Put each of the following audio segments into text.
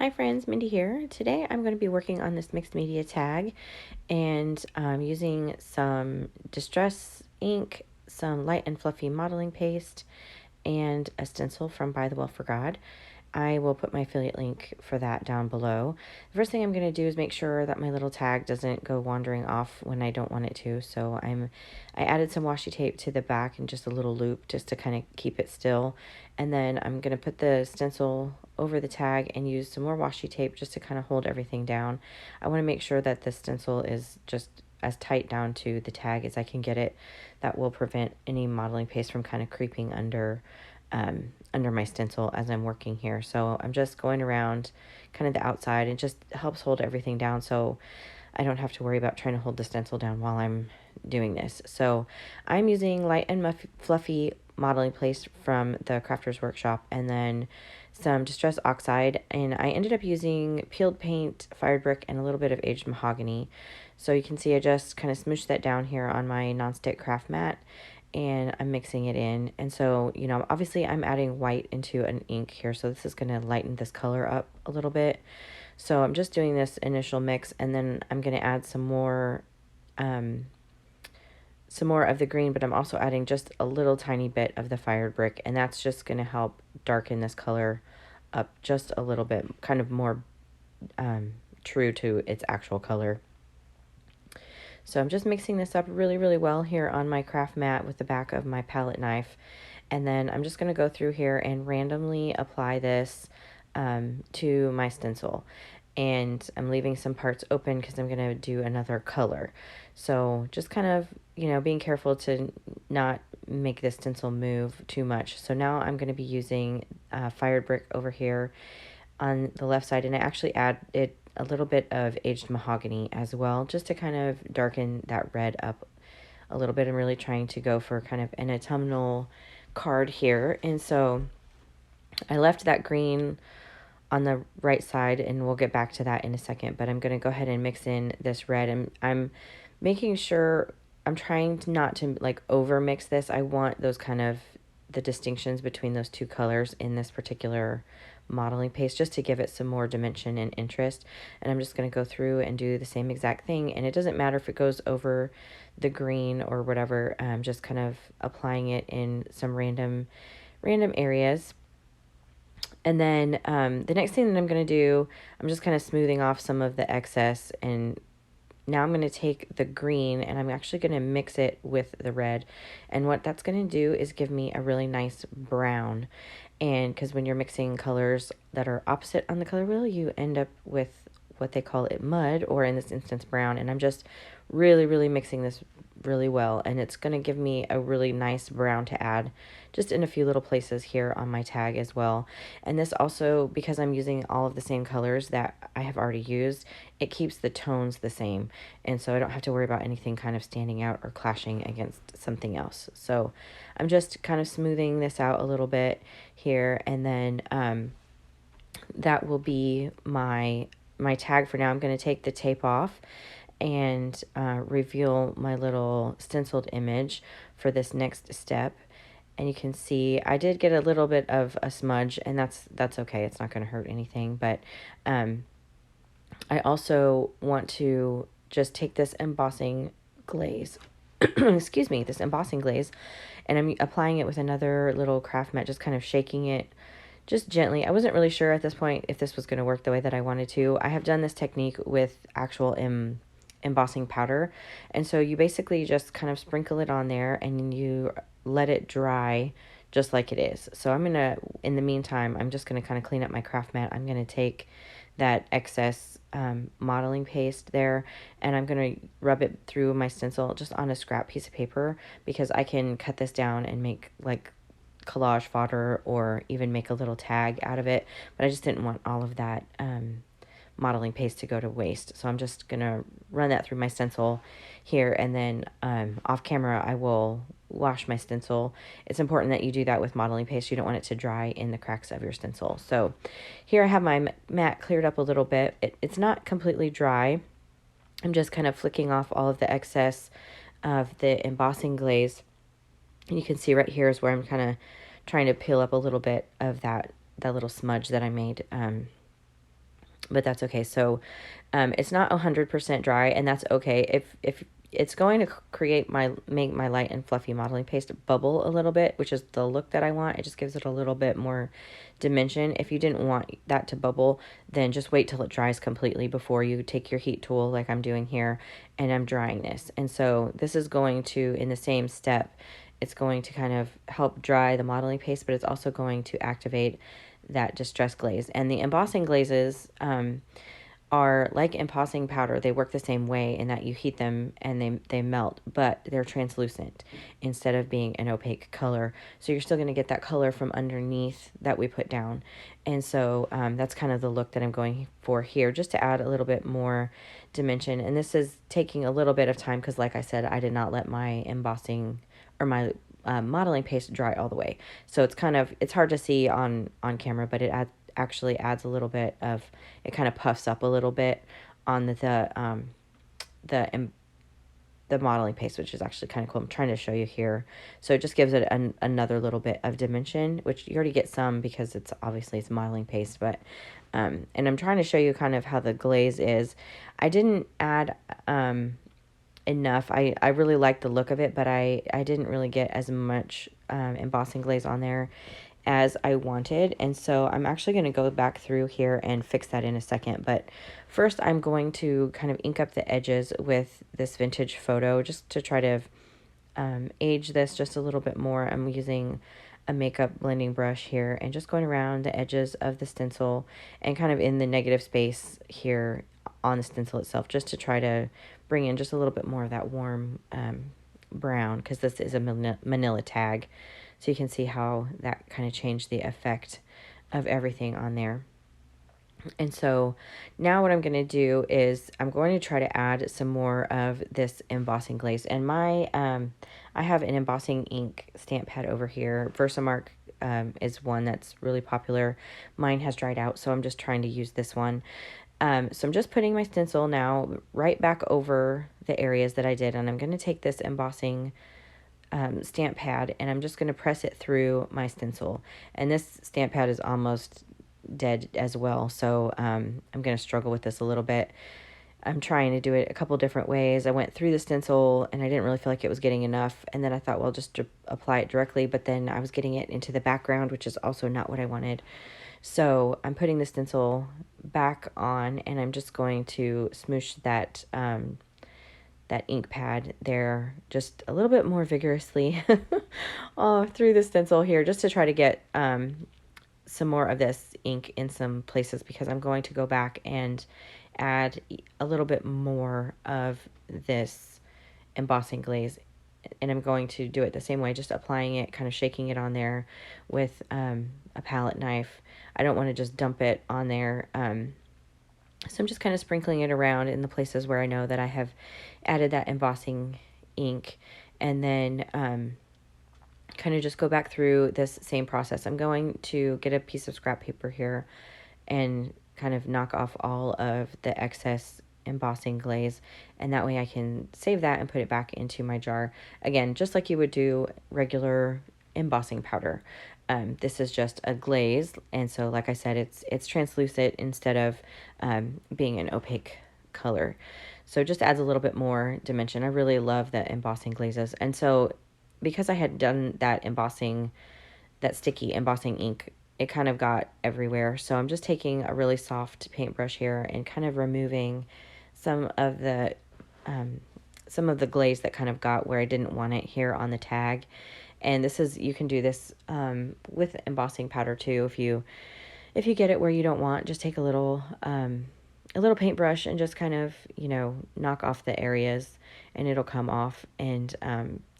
Hi friends, Mindy here. Today I'm going to be working on this mixed media tag and I'm using some distress ink, some light and fluffy modeling paste, and a stencil from By the Well for God. I will put my affiliate link for that down below. The first thing I'm going to do is make sure that my little tag doesn't go wandering off when I don't want it to. So I added some washi tape to the back and just a little loop just to kind of keep it still. And then I'm going to put the stencil over the tag and use some more washi tape just to kind of hold everything down. I want to make sure that the stencil is just as tight down to the tag as I can get it. That will prevent any modeling paste from kind of creeping under my stencil as I'm working here. So I'm just going around kind of the outside. It just helps hold everything down so I don't have to worry about trying to hold the stencil down while I'm doing this. So I'm using light and fluffy modeling paste from the Crafters Workshop and then some Distress Oxide, and I ended up using peeled paint, fired brick, and a little bit of aged mahogany. So you can see I just kind of smooshed that down here on my nonstick craft mat and I'm mixing it in. And so, you know, obviously I'm adding white into an ink here, so this is going to lighten this color up a little bit. So I'm just doing this initial mix, and then I'm going to add some more of the green, but I'm also adding just a little tiny bit of the fired brick, and that's just going to help darken this color up just a little bit, kind of more true to its actual color. So I'm just mixing this up really, really well here on my craft mat with the back of my palette knife. And then I'm just going to go through here and randomly apply this to my stencil. And I'm leaving some parts open because I'm going to do another color. So just kind of, you know, being careful to not make this stencil move too much. So now I'm going to be using fired brick over here on the left side, and I actually added a little bit of aged mahogany as well, just to kind of darken that red up a little bit. I'm really trying to go for kind of an autumnal card here, and so I left that green on the right side, and we'll get back to that in a second, but I'm going to go ahead and mix in this red, and I'm making sure I'm trying to not to like over mix this. I want those kind of the distinctions between those two colors in this particular modeling paste just to give it some more dimension and interest. And I'm just going to go through and do the same exact thing, and it doesn't matter if it goes over the green or whatever. Just kind of applying it in some random areas. And then the next thing that I'm going to do, I'm just kind of smoothing off some of the excess, and now I'm going to take the green and I'm actually going to mix it with the red. And what that's going to do is give me a really nice brown. And because when you're mixing colors that are opposite on the color wheel, you end up with what they call it mud, or in this instance brown. And I'm just really, really mixing this really well. And it's going to give me a really nice brown to add just in a few little places here on my tag as well. And this also, because I'm using all of the same colors that I have already used, it keeps the tones the same. And so I don't have to worry about anything kind of standing out or clashing against something else. So I'm just kind of smoothing this out a little bit here, and then that will be my tag for now. I'm going to take the tape off and reveal my little stenciled image for this next step. And you can see I did get a little bit of a smudge, and that's okay. It's not going to hurt anything. But I also want to just take this embossing glaze, excuse me, this embossing glaze, and I'm applying it with another little craft mat, just kind of shaking it just gently. I wasn't really sure at this point if this was going to work the way that I wanted to. I have done this technique with actual embossing powder, and so you basically just kind of sprinkle it on there and you let it dry just like it is. So I'm gonna, in the meantime, I'm just gonna kind of clean up my craft mat. I'm gonna take that excess modeling paste there, and I'm gonna rub it through my stencil just on a scrap piece of paper, because I can cut this down and make like collage fodder or even make a little tag out of it, but I just didn't want all of that modeling paste to go to waste. So I'm just gonna run that through my stencil here, and then off camera I will wash my stencil. It's important that you do that with modeling paste. You don't want it to dry in the cracks of your stencil. So here I have my mat cleared up a little bit. It's not completely dry. I'm just kind of flicking off all of the excess of the embossing glaze. And you can see right here is where I'm kind of trying to peel up a little bit of that little smudge that I made but that's okay. So it's not 100% dry, and that's okay. If it's going to make my light and fluffy modeling paste bubble a little bit, which is the look that I want. It just gives it a little bit more dimension. If you didn't want that to bubble, then just wait till it dries completely before you take your heat tool like I'm doing here, and I'm drying this. And so this is going to, in the same step, it's going to kind of help dry the modeling paste, but it's also going to activate that distress glaze. And the embossing glazes are like embossing powder. They work the same way in that you heat them and they melt, but they're translucent instead of being an opaque color. So you're still going to get that color from underneath that we put down. And so that's kind of the look that I'm going for here, just to add a little bit more dimension. And this is taking a little bit of time because, like I said, I did not let my embossing or my modeling paste dry all the way. So it's hard to see on camera, but it actually adds a little bit of, it kind of puffs up a little bit on the modeling paste, which is actually kind of cool. I'm trying to show you here. So it just gives it another little bit of dimension, which you already get some because it's modeling paste, but and I'm trying to show you kind of how the glaze is. I didn't add enough. I really like the look of it, but I didn't really get as much embossing glaze on there as I wanted. And so I'm actually going to go back through here and fix that in a second. But first I'm going to kind of ink up the edges with this vintage photo just to try to age this just a little bit more. I'm using a makeup blending brush here and just going around the edges of the stencil and kind of in the negative space here on the stencil itself, just to try to bring in just a little bit more of that warm brown, because this is a manila tag. So you can see how that kind of changed the effect of everything on there. And so now what I'm going to do is I'm going to try to add some more of this embossing glaze. And my I have an embossing ink stamp pad over here. Versamark is one that's really popular. Mine has dried out, so I'm just trying to use this one. So I'm just putting my stencil now right back over the areas that I did, and I'm going to take this embossing stamp pad and I'm just going to press it through my stencil. And this stamp pad is almost dead as well, so I'm going to struggle with this a little bit. I'm trying to do it a couple different ways. I went through the stencil and I didn't really feel like it was getting enough, and then I thought, well, just to apply it directly, but then I was getting it into the background, which is also not what I wanted. So I'm putting the stencil back on and I'm just going to smoosh that that ink pad there just a little bit more vigorously through the stencil here, just to try to get some more of this ink in some places, because I'm going to go back and add a little bit more of this embossing glaze, and I'm going to do it the same way, just applying it, kind of shaking it on there with a palette knife. I don't want to just dump it on there. So I'm just kind of sprinkling it around in the places where I know that I have added that embossing ink, and then kind of just go back through this same process. I'm going to get a piece of scrap paper here and kind of knock off all of the excess embossing glaze, and that way I can save that and put it back into my jar. Again, just like you would do regular embossing powder. This is just a glaze, and so like I said, it's translucent instead of being an opaque color. So it just adds a little bit more dimension. I really love the embossing glazes. And so because I had done that sticky embossing ink, it kind of got everywhere. So I'm just taking a really soft paintbrush here and kind of removing some of the glaze that kind of got where I didn't want it here on the tag. And you can do this with embossing powder too. If you get it where you don't want, just take a little paintbrush and just kind of, knock off the areas and it'll come off. And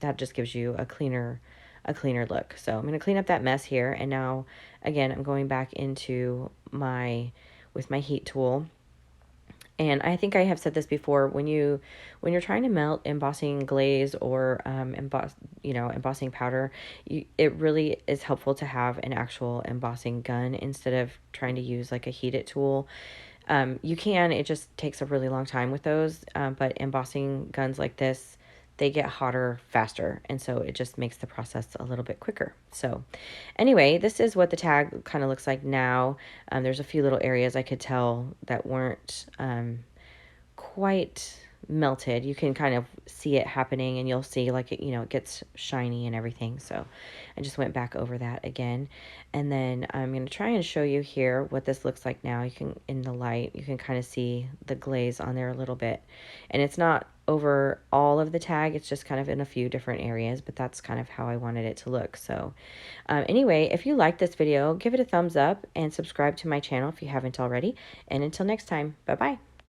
that just gives you a cleaner look. So I'm going to clean up that mess here. And now, again, I'm going back into with my heat tool. And I think I have said this before, when you're trying to melt embossing glaze or embossing powder, it really is helpful to have an actual embossing gun instead of trying to use like a heated tool. It just takes a really long time with those, but embossing guns like this, they get hotter faster, and so it just makes the process a little bit quicker. So anyway, this is what the tag kind of looks like now. There's a few little areas I could tell that weren't quite melted. You can kind of see it happening, and you'll see like it, it gets shiny and everything. So I just went back over that again, and then I'm going to try and show you here what this looks like now. You can, in the light, you can kind of see the glaze on there a little bit, and it's not over all of the tag, it's just kind of in a few different areas, but that's kind of how I wanted it to look. So anyway, if you like this video, give it a thumbs up and subscribe to my channel if you haven't already, and until next time, bye bye.